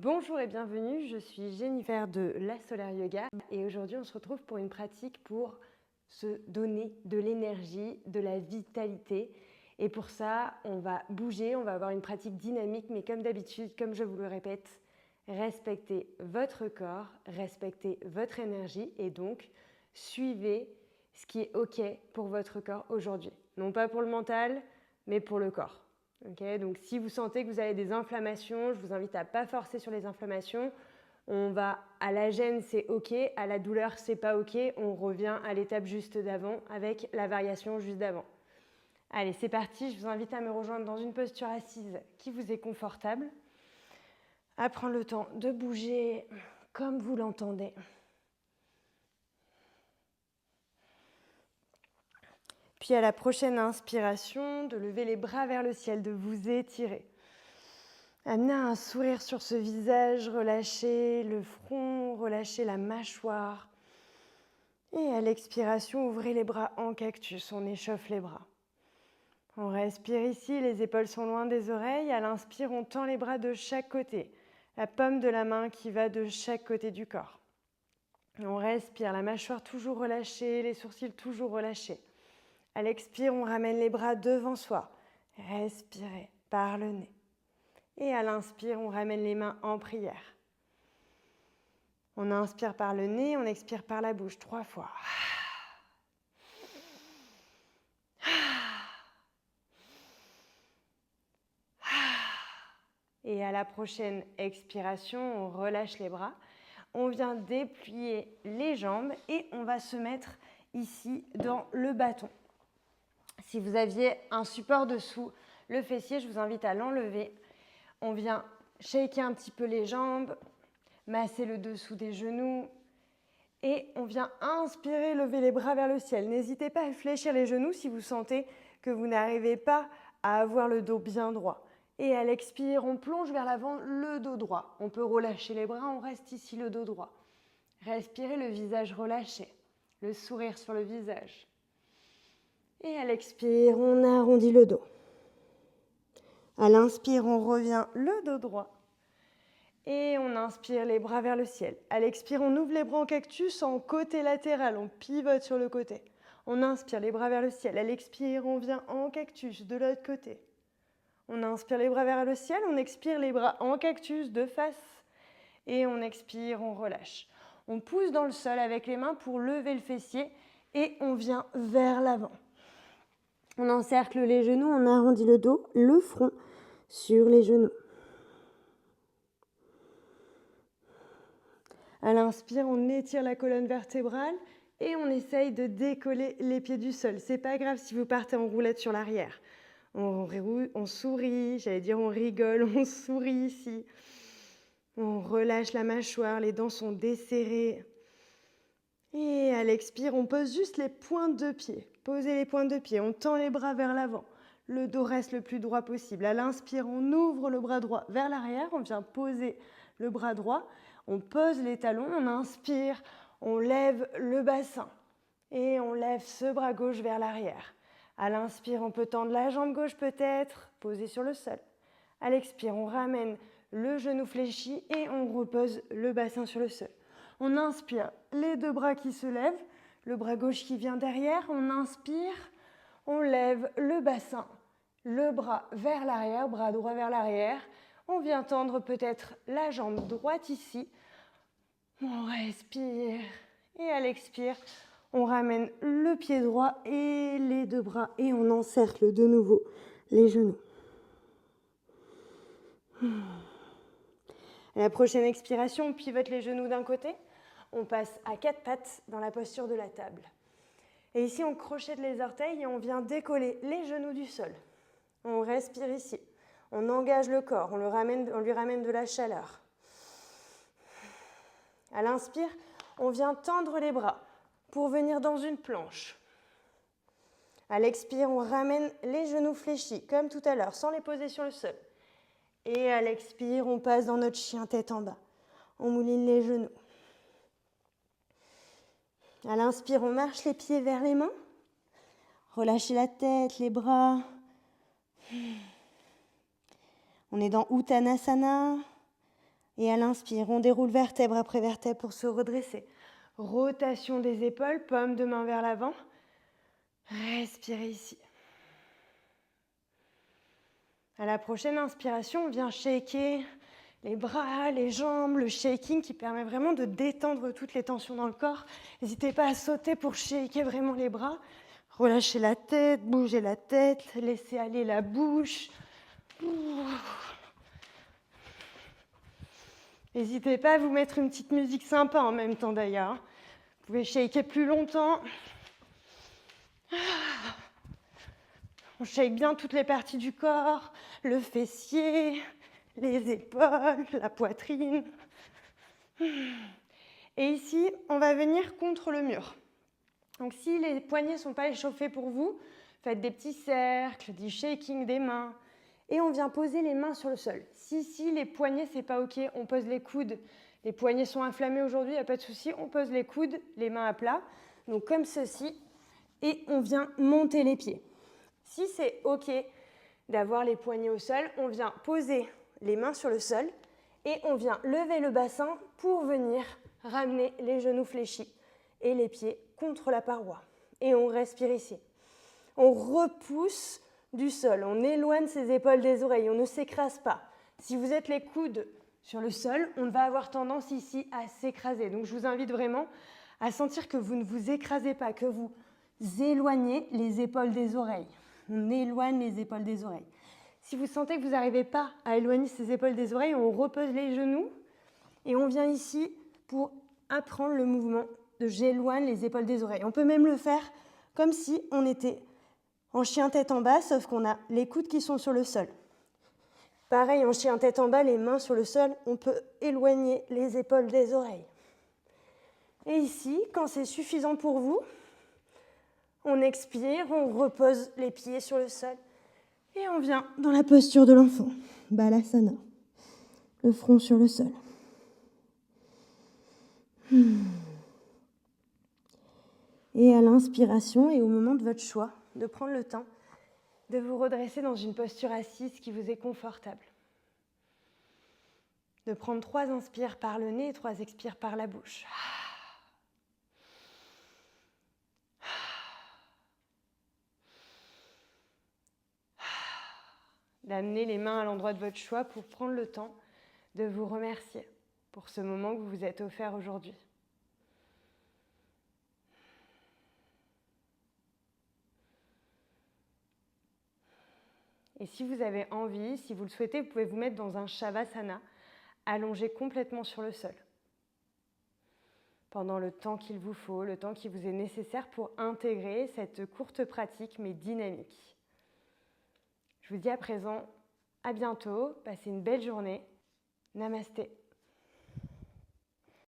Bonjour et bienvenue, je suis Jennifer de La Solaire Yoga et aujourd'hui on se retrouve pour une pratique pour se donner de l'énergie, de la vitalité. Et pour ça, on va bouger, on va avoir une pratique dynamique, mais comme d'habitude, comme je vous le répète, respectez votre corps, respectez votre énergie et donc suivez ce qui est OK pour votre corps aujourd'hui. Non pas pour le mental, mais pour le corps. Okay, donc si vous sentez que vous avez des inflammations, je vous invite à ne pas forcer sur les inflammations. On va à la gêne, c'est OK, à la douleur, c'est pas OK. On revient à l'étape juste d'avant avec la variation juste d'avant. Allez, c'est parti, je vous invite à me rejoindre dans une posture assise qui vous est confortable, à prendre le temps de bouger comme vous l'entendez. Puis à la prochaine inspiration, de lever les bras vers le ciel, de vous étirer. Amenez un sourire sur ce visage, relâchez le front, relâchez la mâchoire. Et à l'expiration, ouvrez les bras en cactus, on échauffe les bras. On respire ici, les épaules sont loin des oreilles. À l'inspire, on tend les bras de chaque côté. La paume de la main qui va de chaque côté du corps. On respire, la mâchoire toujours relâchée, les sourcils toujours relâchés. À l'expire, on ramène les bras devant soi. Respirez par le nez. Et à l'inspire, on ramène les mains en prière. On inspire par le nez, on expire par la bouche 3 fois. Et à la prochaine expiration, on relâche les bras. On vient déplier les jambes et on va se mettre ici dans le bâton. Si vous aviez un support dessous le fessier, je vous invite à l'enlever. On vient shaker un petit peu les jambes, masser le dessous des genoux et on vient inspirer, lever les bras vers le ciel. N'hésitez pas à fléchir les genoux si vous sentez que vous n'arrivez pas à avoir le dos bien droit. Et à l'expire, on plonge vers l'avant le dos droit. On peut relâcher les bras, on reste ici le dos droit. Respirez le visage relâché, le sourire sur le visage. Et à l'expire, on arrondit le dos. À l'inspire, on revient le dos droit. Et on inspire les bras vers le ciel. À l'expire, on ouvre les bras en cactus en côté latéral. On pivote sur le côté. On inspire les bras vers le ciel. À l'expire, on vient en cactus de l'autre côté. On inspire les bras vers le ciel. On expire les bras en cactus de face. Et on expire, on relâche. On pousse dans le sol avec les mains pour lever le fessier. Et on vient vers l'avant. On encercle les genoux, on arrondit le dos, le front sur les genoux. À l'inspire, on étire la colonne vertébrale et on essaye de décoller les pieds du sol. C'est pas grave si vous partez en roulette sur l'arrière. On sourit, on rigole, on sourit ici. On relâche la mâchoire, les dents sont desserrées. Et à l'expire, on pose juste les pointes de pied. Posez les pointes de pied, on tend les bras vers l'avant. Le dos reste le plus droit possible. À l'inspire, on ouvre le bras droit vers l'arrière. On vient poser le bras droit. On pose les talons. On inspire. On lève le bassin. Et on lève ce bras gauche vers l'arrière. À l'inspire, on peut tendre la jambe gauche peut-être, poser sur le sol. À l'expire, on ramène le genou fléchi et on repose le bassin sur le sol. On inspire, les deux bras qui se lèvent, le bras gauche qui vient derrière. On inspire, on lève le bassin, le bras vers l'arrière, bras droit vers l'arrière. On vient tendre peut-être la jambe droite ici. On respire et à l'expire, on ramène le pied droit et les deux bras et on encercle de nouveau les genoux. À la prochaine expiration, on pivote les genoux d'un côté. On passe à 4 pattes dans la posture de la table. Et ici, on crochette les orteils et on vient décoller les genoux du sol. On respire ici. On engage le corps, on lui ramène de la chaleur. À l'inspire, on vient tendre les bras pour venir dans une planche. À l'expire, on ramène les genoux fléchis, comme tout à l'heure, sans les poser sur le sol. Et à l'expire, on passe dans notre chien tête en bas. On mouline les genoux. À l'inspire, on marche les pieds vers les mains. Relâchez la tête, les bras. On est dans Uttanasana. Et à l'inspire, on déroule vertèbre après vertèbre pour se redresser. Rotation des épaules, paume de main vers l'avant. Respirez ici. À la prochaine inspiration, on vient shaker les bras, les jambes, le shaking qui permet vraiment de détendre toutes les tensions dans le corps. N'hésitez pas à sauter pour shaker vraiment les bras. Relâchez la tête, bougez la tête, laissez aller la bouche. N'hésitez pas à vous mettre une petite musique sympa en même temps d'ailleurs. Vous pouvez shaker plus longtemps. On shake bien toutes les parties du corps, le fessier, les épaules, la poitrine. Et ici, on va venir contre le mur. Donc si les poignets ne sont pas échauffés pour vous, faites des petits cercles, du shaking des mains. Et on vient poser les mains sur le sol. Si les poignets, c'est pas OK, on pose les coudes. Les poignets sont inflammés aujourd'hui, il n'y a pas de souci. On pose les coudes, les mains à plat. Donc comme ceci. Et on vient monter les pieds. Si c'est OK d'avoir les poignets au sol, on vient poser les mains sur le sol et on vient lever le bassin pour venir ramener les genoux fléchis et les pieds contre la paroi. Et on respire ici. On repousse du sol, on éloigne ses épaules des oreilles, on ne s'écrase pas. Si vous êtes les coudes sur le sol, on va avoir tendance ici à s'écraser. Donc je vous invite vraiment à sentir que vous ne vous écrasez pas, que vous éloignez les épaules des oreilles. On éloigne les épaules des oreilles. Si vous sentez que vous n'arrivez pas à éloigner ces épaules des oreilles, on repose les genoux et on vient ici pour apprendre le mouvement de j'éloigne les épaules des oreilles. On peut même le faire comme si on était en chien tête en bas, sauf qu'on a les coudes qui sont sur le sol. Pareil, en chien tête en bas, les mains sur le sol, on peut éloigner les épaules des oreilles. Et ici, quand c'est suffisant pour vous, on expire, on repose les pieds sur le sol et on vient dans la posture de l'enfant, Balasana, le front sur le sol. Et à l'inspiration et au moment de votre choix, de prendre le temps de vous redresser dans une posture assise qui vous est confortable. De prendre 3 inspires par le nez et 3 expires par la bouche. D'amener les mains à l'endroit de votre choix pour prendre le temps de vous remercier pour ce moment que vous vous êtes offert aujourd'hui. Et si vous avez envie, si vous le souhaitez, vous pouvez vous mettre dans un Shavasana, allongé complètement sur le sol. Pendant le temps qu'il vous faut, le temps qui vous est nécessaire pour intégrer cette courte pratique mais dynamique. Je vous dis à présent, à bientôt, passez une belle journée. Namasté.